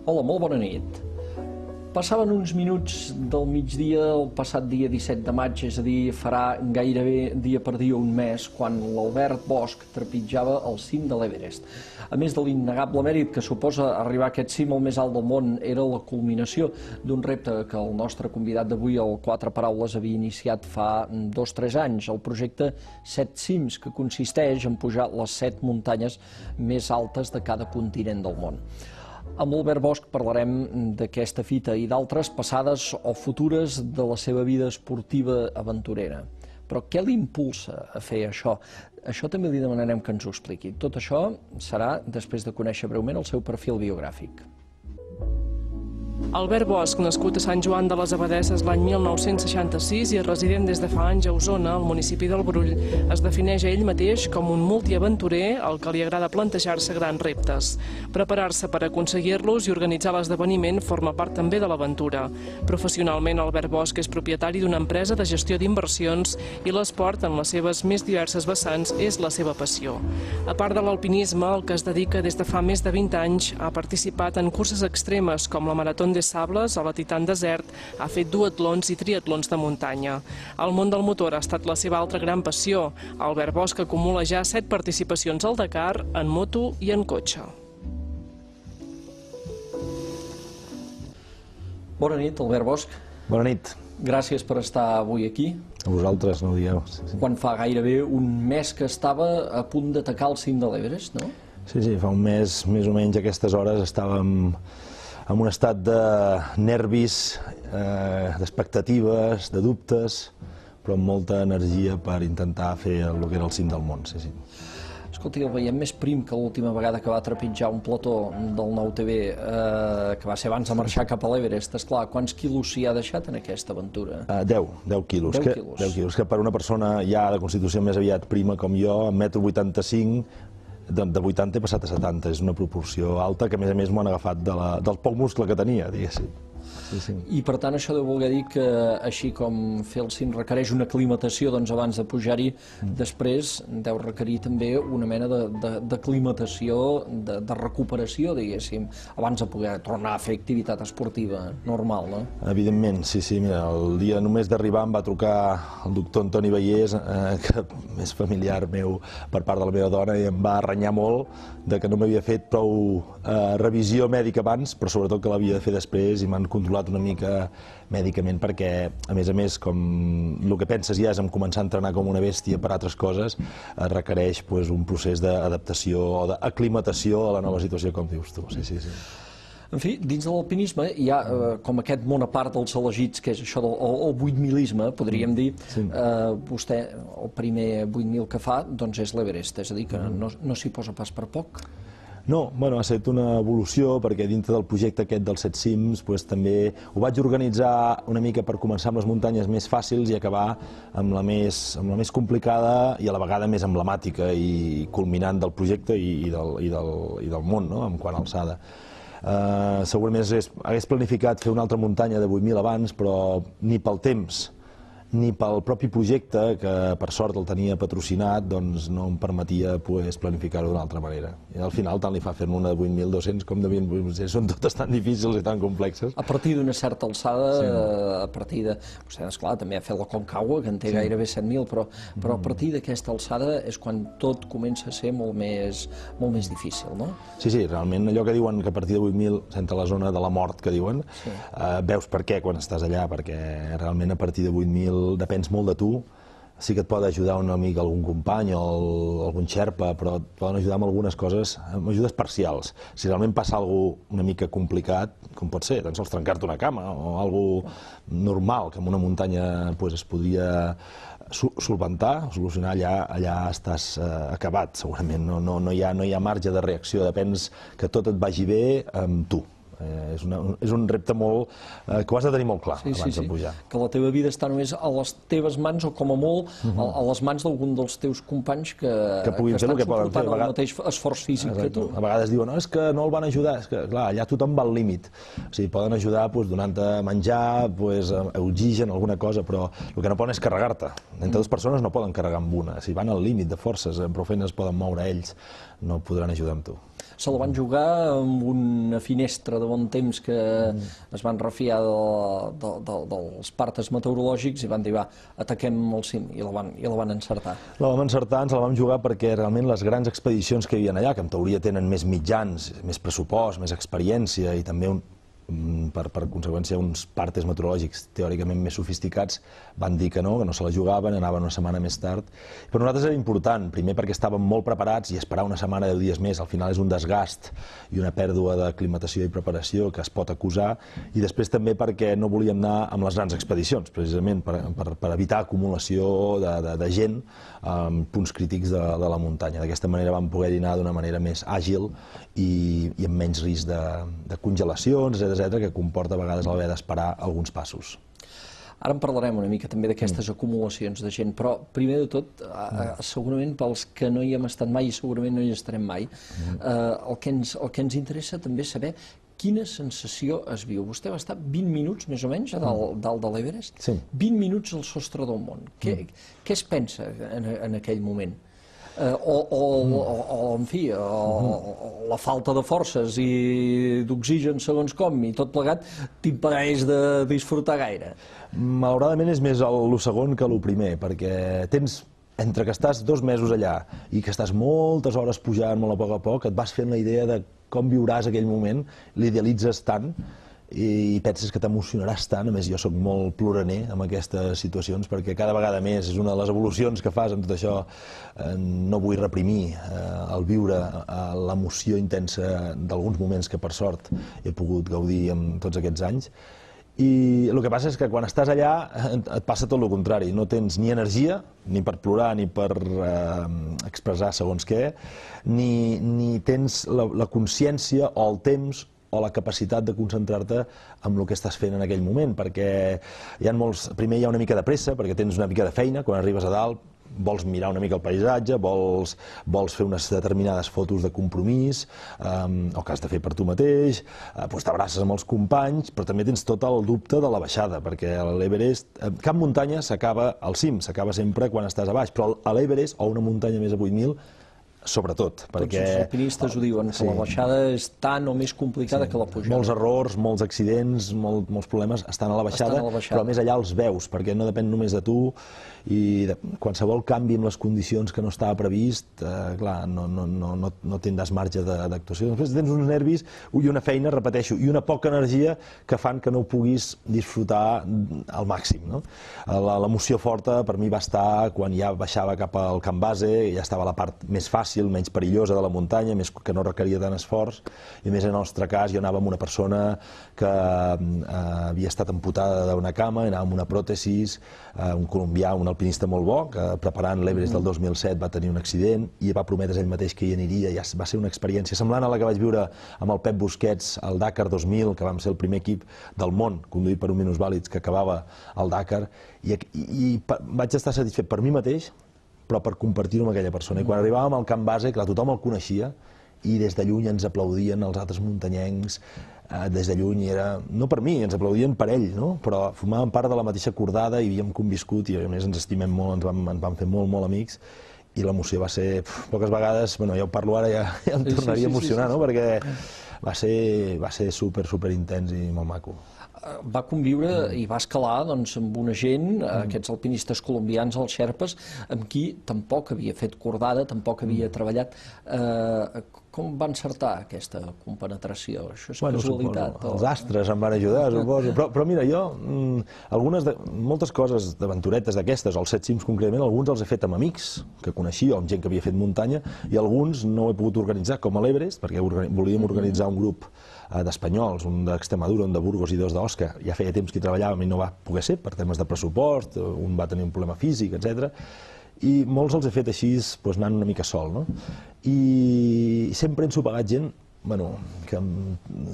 Hola, molt bona nit. Passaven uns minuts del migdia el passat dia 17 de maig, és a dir, farà gairebé dia per dia un mes, quan l'Albert Bosch trepitjava el cim de l'Everest. A més de l'innegable mèrit que suposa arribar a aquest cim el més alt del món, era la culminació d'un repte que el nostre convidat d'avui, el Quatre Paraules, havia iniciat fa 2 o 3 anys, el projecte 7 cims, que consisteix en pujar les 7 muntanyes més altes de cada continent del món. Amb l'Albert Bosch parlarem d'aquesta fita i d'altres passades o futures de la seva vida esportiva aventurera. Però què l'impulsa a fer això? Això també li demanarem que ens ho expliqui. Tot això serà després de conèixer breument el seu perfil biogràfic. Albert Bosch, nascut a Sant Joan de les Abadesses l'any 1966 i resident des de fa anys a Osona, al municipi del Brull, es defineix a ell mateix com un multiaventurer al que li agrada plantejar-se grans reptes. Preparar-se per aconseguir-los i organitzar l'esdeveniment forma part també de l'aventura. Professionalment, Albert Bosch és propietari d'una empresa de gestió d'inversions i l'esport, en les seves més diverses vessants, és la seva passió. A part de l'alpinisme, al que es dedica des de fa més de 20 anys, ha participat en curses extremes com la Marató de Sables o la Titan Desert, ha fet duatlons i triatlons de muntanya. El món del motor ha estat la seva altra gran passió. Albert Bosch acumula ja 7 participacions al Dakar, en moto i en cotxe. Bona nit, Albert Bosch. Bona nit. Gràcies per estar avui aquí. A vosaltres, no ho dieu. Quan fa gairebé un mes que estava a punt d'atacar el cim de l'Everest, no? Sí, fa un mes, més o menys a aquestes hores, estàvem en un estat de nervis, d'expectatives, de dubtes, però amb molta energia per intentar fer el que era el cim del món. Escolti, el veiem més prim que l'última vegada que va trepitjar un plató del Nou TV, que va ser abans de marxar cap a l'Everest. Esclar, quants quilos s'hi ha deixat en aquesta aventura? 10 quilos. 10 quilos, que per una persona ja de constitució més aviat prima com jo, amb 1,85 m, de 80 he passat a 70, és una proporció alta que a més m'ho han agafat del poc muscle que tenia, diguéssim. I per tant això deu voler dir que així com fer el cim requereix una aclimatació abans de pujar-hi, després deu requerir també una mena d'aclimatació, de recuperació, diguéssim, abans de poder tornar a fer activitat esportiva normal, no? Evidentment, sí, mira, el dia només d'arribar em va trucar el doctor Antoni Vallès, que és familiar meu per part de la meva dona, i em va renyar molt de que no m'havia fet prou revisió mèdica abans, però sobretot que l'havia de fer després, i m'han controlat una mica mèdicament perquè, a més, com el que penses ja és en començar a entrenar com una bèstia per altres coses, requereix un procés d'adaptació o d'aclimatació a la nova situació, com dius tu. Sí. En fi, dins de l'alpinisme hi ha com aquest món a part dels elegits, que és això del 8.000isme, podríem dir. Vostè, el primer 8.000 que fa, doncs és l'Everest, és a dir, que no s'hi posa pas per poc. No, ha estat una evolució, perquè dintre del projecte aquest dels 7 cims també ho vaig organitzar una mica per començar amb les muntanyes més fàcils i acabar amb la més complicada i a la vegada més emblemàtica i culminant del projecte i del món, en quant a alçada. Segurament hagués planificat fer una altra muntanya de 8.000 abans, però ni pel temps ni pel propi projecte, que per sort el tenia patrocinat, doncs no em permetia planificar-ho d'una altra manera. I al final tant li fa fer-ne una de 8.200 com de 20.800, són totes tan difícils i tan complexes. A partir d'una certa alçada, a partir de... Vostè, esclar, també ha fet la Concagua, que en té gairebé 7.000, però a partir d'aquesta alçada és quan tot comença a ser molt més difícil, no? Sí, realment allò que diuen que a partir de 8.000 s'entra a la zona de la mort, que diuen, veus per què quan estàs allà, perquè realment a partir de 8.000 depens molt de tu. Sí que et pot ajudar un amic, algun company o algun xerpa, però et poden ajudar amb algunes coses, amb ajudes parcials. Si realment passa alguna cosa una mica complicat, com pot ser, tan sols trencar-te una cama o alguna cosa normal, que en una muntanya es podria solventar, solucionar, allà estàs acabat, segurament. No hi ha marge de reacció, depens que tot et vagi bé amb tu. És un repte molt que ho has de tenir molt clar abans de pujar. Que la teva vida està només a les teves mans o com a molt a les mans d'algun dels teus companys que estan suportant el mateix esforç físic que tu. A vegades diuen, és que no el van ajudar, és que clar, allà tothom va al límit. O sigui, poden ajudar donant-te menjar, oxigen, alguna cosa, però el que no poden és carregar-te. Entre dues persones no poden carregar amb una, si van al límit de forces, prou feines poden moure ells, no podran ajudar amb tu. Se la van jugar amb una finestra de bon temps que es van refiar dels partes meteorològics i van dir, va, ataquem el cim, i la van encertar. La vam encertar, ens la vam jugar perquè realment les grans expedicions que hi havia allà, que en teoria tenen més mitjans, més pressupost, més experiència i també per conseqüència uns partes meteorològics teòricament més sofisticats, van dir que no se la jugaven, anaven una setmana més tard. Per nosaltres era important, primer perquè estàvem molt preparats i esperar una setmana, 10 dies més, al final és un desgast i una pèrdua d'aclimatació i preparació que es pot acusar, i després també perquè no volíem anar amb les grans expedicions, precisament per evitar acumulació de gent en punts crítics de la muntanya. D'aquesta manera vam poder anar d'una manera més àgil i amb menys risc de congelacions, etc., que comporta a vegades haver d'esperar alguns passos. Ara en parlarem una mica també d'aquestes acumulacions de gent, però primer de tot, segurament pels que no hi hem estat mai i segurament no hi estarem mai, el que ens interessa també és saber quina sensació es viu. Vostè va estar 20 minuts, més o menys, a dalt de l'Everest? Sí. 20 minuts al sostre del món. Què es pensa en aquell moment? En fi, la falta de forces i d'oxigen segons com i tot plegat t'impedeix de disfrutar gaire. Malauradament és més el segon que el primer, perquè tens, entre que estàs 2 mesos allà i que estàs moltes hores pujant molt a poc, et vas fent la idea de com viuràs aquell moment, l'idealitzes tant i penses que t'emocionaràs tant. A més, jo soc molt ploraner en aquestes situacions perquè cada vegada més és una de les evolucions que fas amb tot això. No vull reprimir el viure l'emoció intensa d'alguns moments que per sort he pogut gaudir en tots aquests anys. I el que passa és que quan estàs allà et passa tot el contrari, no tens ni energia, ni per plorar ni per expressar segons què, ni tens la consciència o el temps o la capacitat de concentrar-te en el que estàs fent en aquell moment, perquè hi ha molts... Primer hi ha una mica de pressa, perquè tens una mica de feina, quan arribes a dalt vols mirar una mica el paisatge, vols fer unes determinades fotos de compromís, o que has de fer per tu mateix, t'abraces amb els companys, però també tens tot el dubte de la baixada, perquè a l'Everest, cap muntanya s'acaba al cim, s'acaba sempre quan estàs a baix, però a l'Everest, o una muntanya més a 8.000, sobretot, perquè... Tots els alpinistes ho diuen, que la baixada és tan o més complicada que la pujada. Molts errors, molts accidents, molts problemes estan a la baixada, però més allà els veus, perquè no depèn només de tu, i qualsevol canvi en les condicions que no estava previst, clar, no tindràs marge d'actuació. Després tens uns nervis i una feina, repeteixo, i una poca energia que fan que no ho puguis disfrutar al màxim. L'emoció forta per mi va estar quan ja baixava cap al camp base, ja estava la part més fàcil, menys perillosa de la muntanya, que no requeria tant esforç, i més en el nostre cas jo anava amb una persona que havia estat amputada d'una cama, anava amb una pròtesis, un colombià, un alpinista molt bo, que preparant l'Everest del 2007 va tenir un accident i va prometre ell mateix que hi aniria, i va ser una experiència semblant a la que vaig viure amb el Pep Busquets al Dakar 2000, que vam ser el primer equip del món conduït per un minusvàlids que acabava el Dakar, i vaig estar satisfet per mi mateix, però per compartir-ho amb aquella persona. I quan arribàvem al camp base, clar, tothom el coneixia, i des de lluny ens aplaudien els altres muntanyencs, des de lluny era... No per mi, ens aplaudien per ell, però formàvem part de la mateixa cordada i havíem conviscut, i a més ens estimem molt, ens vam fer molt, molt amics, i l'emoció va ser... Poques vegades, ja ho parlo ara, ja em tornaria a emocionar, perquè va ser super intens i molt maco. Va conviure i va escalar amb una gent, aquests alpinistes colombians, els xerpes, amb qui tampoc havia fet cordada, tampoc havia treballat. Com va encertar aquesta compenetració? Això és casualitat? Els astres em van ajudar, suposo. Però mira, jo, moltes coses d'aventuretes d'aquestes, els 7 cims concretament, alguns els he fet amb amics que coneixia, o amb gent que havia fet muntanya, i alguns no ho he pogut organitzar, com a l'Everest, perquè volíem organitzar un grup d'espanyols, un d'Extremadura, un de Burgos i 2 d'Osca. Ja feia temps que hi treballàvem i no va poder ser per temes de pressupost, un va tenir un problema físic, etc. I molts els he fet així, anant una mica sol. I sempre he ensopegat gent que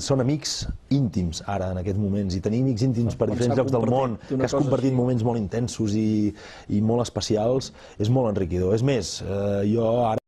són amics íntims ara, en aquests moments, i tenir amics íntims per diferents llocs del món, que has compartit moments molt intensos i molt especials, és molt enriquidor. És més, jo ara